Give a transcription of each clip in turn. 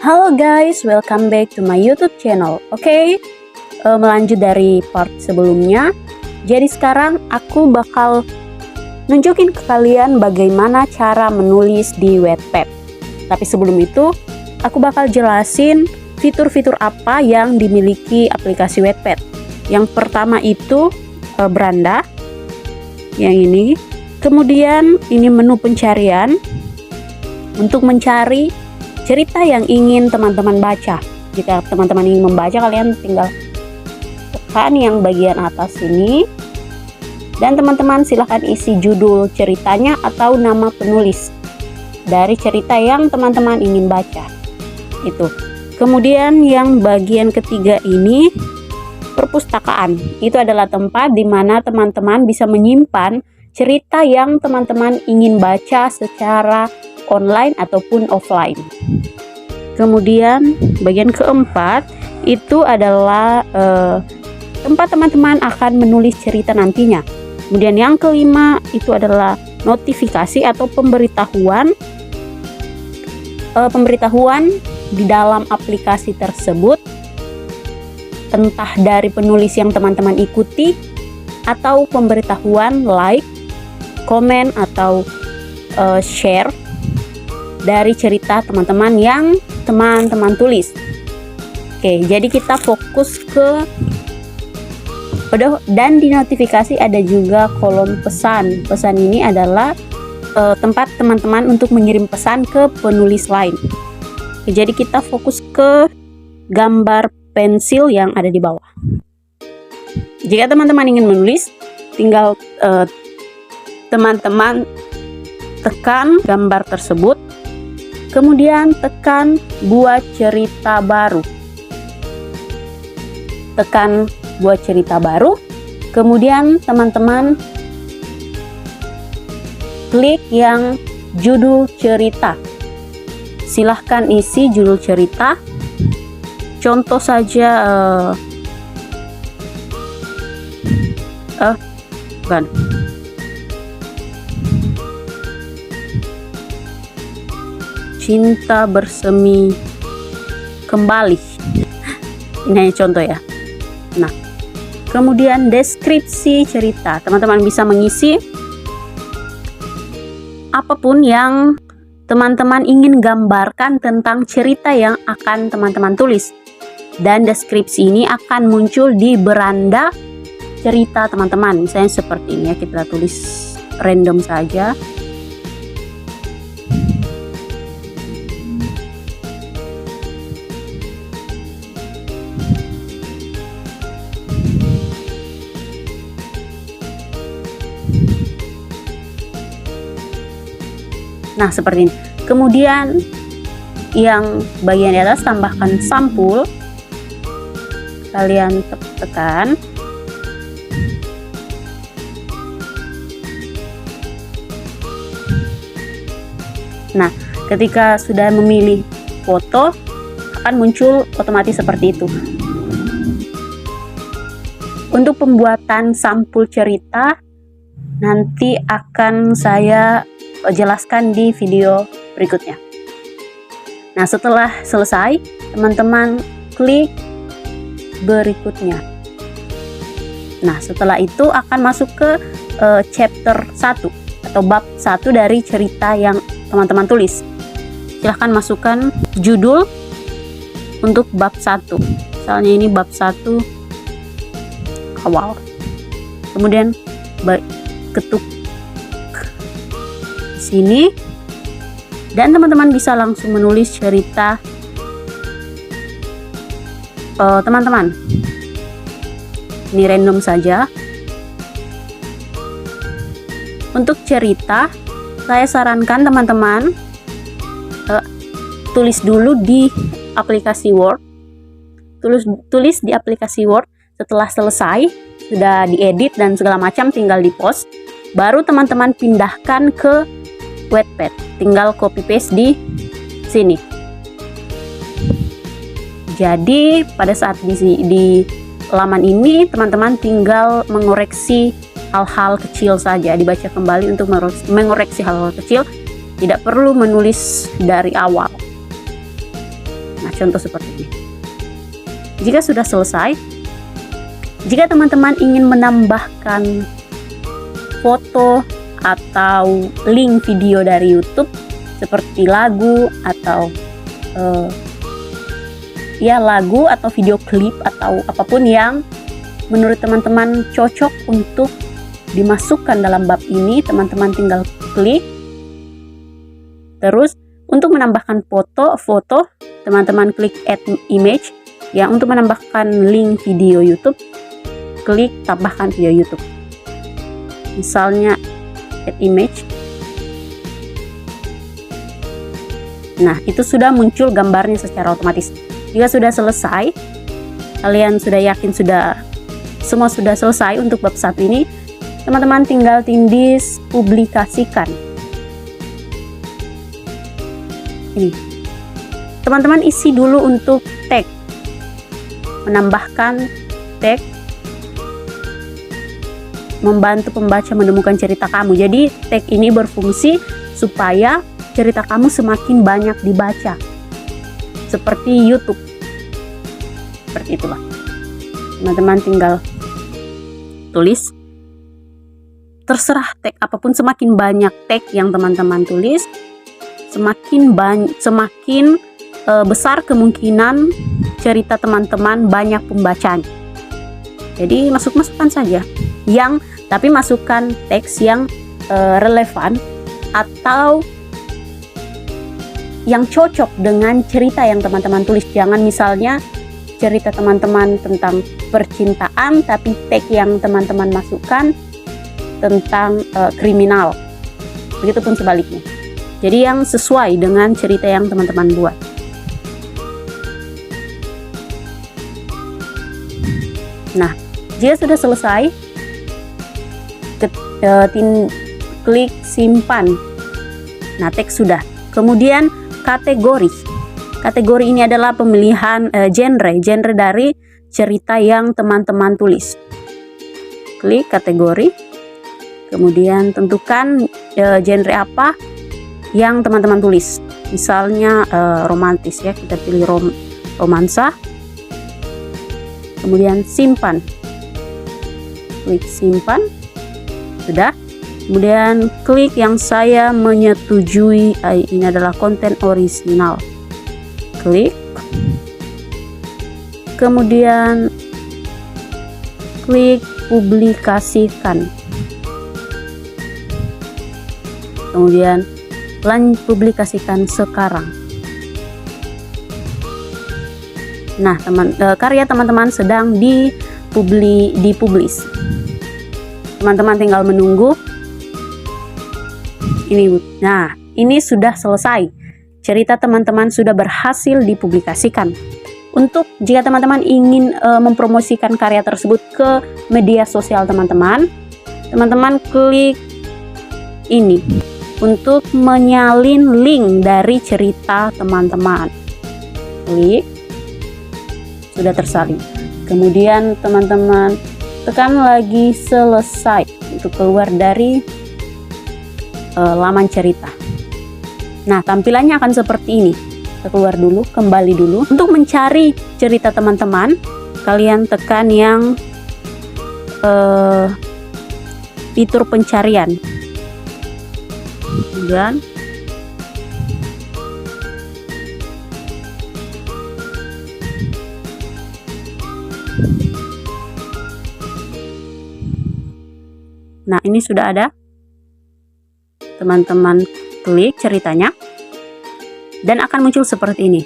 Halo guys, welcome back to my YouTube channel. Oke, melanjut dari part sebelumnya. Jadi sekarang aku bakal nunjukin ke kalian bagaimana cara menulis di Wattpad. Tapi sebelum itu, aku bakal jelasin fitur-fitur apa yang dimiliki aplikasi Wattpad. Yang pertama itu beranda, yang ini. Kemudian ini menu pencarian untuk mencari cerita yang ingin teman-teman baca. Jika teman-teman ingin membaca, kalian tinggal tekan yang bagian atas ini, dan teman-teman silahkan isi judul ceritanya atau nama penulis dari cerita yang teman-teman ingin baca. Itu. Kemudian yang bagian ketiga ini perpustakaan. Itu adalah tempat di mana teman-teman bisa menyimpan cerita yang teman-teman ingin baca secara online ataupun offline. Kemudian bagian keempat itu adalah tempat teman-teman akan menulis cerita nantinya. Kemudian yang kelima itu adalah notifikasi atau pemberitahuan di dalam aplikasi tersebut, entah dari penulis yang teman-teman ikuti atau pemberitahuan like, komen atau share dari cerita teman-teman yang teman-teman tulis. Oke, jadi kita fokus ke dan di notifikasi ada juga kolom pesan. Pesan ini adalah tempat teman-teman untuk mengirim pesan ke penulis lain. Oke, jadi kita fokus ke gambar pensil yang ada di bawah. Jika teman-teman ingin menulis, tinggal teman-teman tekan gambar tersebut, kemudian tekan buat cerita baru. Tekan buat cerita baru, kemudian teman-teman klik yang judul cerita. Silahkan isi judul cerita. Contoh saja bukan. Cinta bersemi kembali. Ini hanya contoh ya. Nah, kemudian deskripsi cerita. Teman-teman bisa mengisi apapun yang teman-teman ingin gambarkan tentang cerita yang akan teman-teman tulis. Dan deskripsi ini akan muncul di beranda cerita teman-teman. Misalnya seperti ini ya, kita tulis random saja. Nah, seperti ini. Kemudian yang bagian di atas tambahkan sampul. Kalian tekan. Nah, ketika sudah memilih foto, akan muncul otomatis seperti itu. Untuk pembuatan sampul cerita nanti akan saya jelaskan di video berikutnya. Nah, setelah selesai, teman-teman klik berikutnya. Nah, setelah itu akan masuk ke chapter 1 atau bab 1 dari cerita yang teman-teman tulis. Silahkan masukkan judul untuk bab 1. Misalnya ini bab 1 awal. Kemudian ketuk sini, dan teman-teman bisa langsung menulis cerita teman-teman. Ini random saja. Untuk cerita, saya sarankan teman-teman tulis dulu di aplikasi Word. Tulis di aplikasi Word. Setelah selesai, sudah diedit dan segala macam, tinggal di-post. Baru teman-teman pindahkan ke Wattpad, tinggal copy paste di sini. Jadi pada saat di laman ini teman-teman tinggal mengoreksi hal-hal kecil saja, dibaca kembali untuk mengoreksi hal-hal kecil, tidak perlu menulis dari awal. Nah, contoh seperti ini. Jika sudah selesai, jika teman-teman ingin menambahkan foto atau link video dari YouTube seperti lagu atau lagu atau video klip atau apapun yang menurut teman-teman cocok untuk dimasukkan dalam bab ini, teman-teman tinggal klik. Terus untuk menambahkan foto, teman-teman klik add image. Ya, untuk menambahkan link video YouTube, klik tambahkan video YouTube. Misalnya add image. Nah, itu sudah muncul gambarnya secara otomatis. Jika sudah selesai, kalian sudah yakin semua sudah selesai untuk bab 1 ini, teman-teman tinggal tindis publikasikan. Ini. Teman-teman isi dulu untuk tag. Menambahkan tag membantu pembaca menemukan cerita kamu. Jadi tag ini berfungsi supaya cerita kamu semakin banyak dibaca. Seperti YouTube. Seperti itulah. Teman-teman tinggal tulis. Terserah tag apapun, semakin banyak tag yang teman-teman tulis, semakin besar kemungkinan cerita teman-teman banyak pembacaan. Jadi masukkan saja, tapi masukkan teks yang relevan atau yang cocok dengan cerita yang teman-teman tulis. Jangan misalnya cerita teman-teman tentang percintaan tapi tag yang teman-teman masukkan tentang kriminal. Begitupun sebaliknya. Jadi yang sesuai dengan cerita yang teman-teman buat. Nah, jika sudah selesai, klik simpan. Nah, teks sudah. Kemudian kategori. Kategori ini adalah pemilihan genre dari cerita yang teman-teman tulis. Klik kategori. Kemudian tentukan genre apa yang teman-teman tulis. Misalnya romantis ya, kita pilih romansa. Kemudian simpan. Klik simpan. Sudah. Kemudian klik yang saya menyetujui. Ini adalah konten orisinal. Klik. Kemudian klik publikasikan. Kemudian publikasikan sekarang. Nah, karya teman-teman sedang dipublish. Teman-teman tinggal menunggu. Nah, ini sudah selesai. Cerita teman-teman sudah berhasil dipublikasikan. Untuk jika teman-teman ingin mempromosikan karya tersebut ke media sosial teman-teman klik ini untuk menyalin link dari cerita teman-teman. Klik. Sudah tersalin. Kemudian teman-teman tekan lagi selesai untuk keluar dari laman cerita. Nah, tampilannya akan seperti ini. Kita keluar dulu, kembali dulu. Untuk mencari cerita teman-teman, kalian tekan yang fitur pencarian. Kemudian nah, ini sudah ada. Teman-teman klik ceritanya dan akan muncul seperti ini.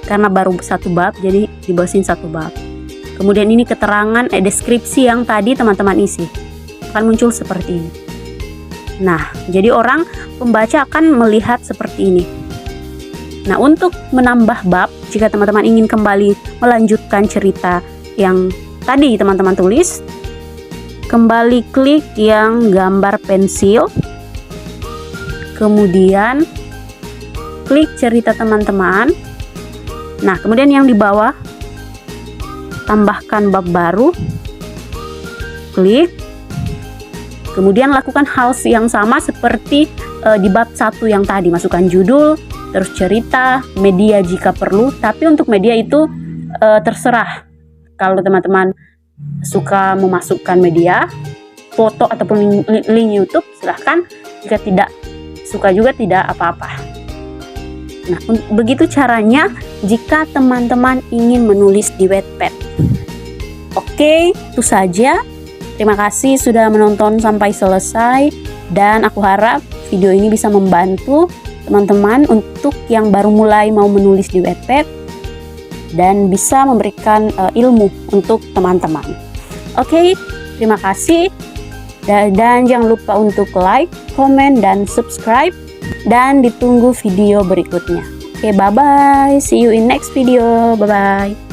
Karena baru satu bab, jadi dibawasin satu bab. Kemudian ini keterangan deskripsi yang tadi teman-teman isi. Akan muncul seperti ini. Nah, jadi pembaca akan melihat seperti ini. Nah, untuk menambah bab, jika teman-teman ingin kembali melanjutkan cerita yang tadi teman-teman tulis, kembali klik yang gambar pensil. Kemudian klik cerita teman-teman. Nah, kemudian yang di bawah tambahkan bab baru. Klik. Kemudian lakukan hal yang sama seperti di bab 1 yang tadi, masukkan judul, terus cerita, media jika perlu. Tapi untuk media itu terserah. Kalau teman-teman suka memasukkan media, foto ataupun link YouTube, silahkan. Jika tidak suka juga tidak apa-apa. Nah, begitu caranya jika teman-teman ingin menulis di Wattpad. Oke, itu saja. Terima kasih sudah menonton sampai selesai, dan aku harap video ini bisa membantu teman-teman untuk yang baru mulai mau menulis di Wattpad dan bisa memberikan ilmu untuk teman-teman. Oke, terima kasih. Dan jangan lupa untuk like, komen, dan subscribe. Dan ditunggu video berikutnya. Oke, bye-bye. See you in next video. Bye-bye.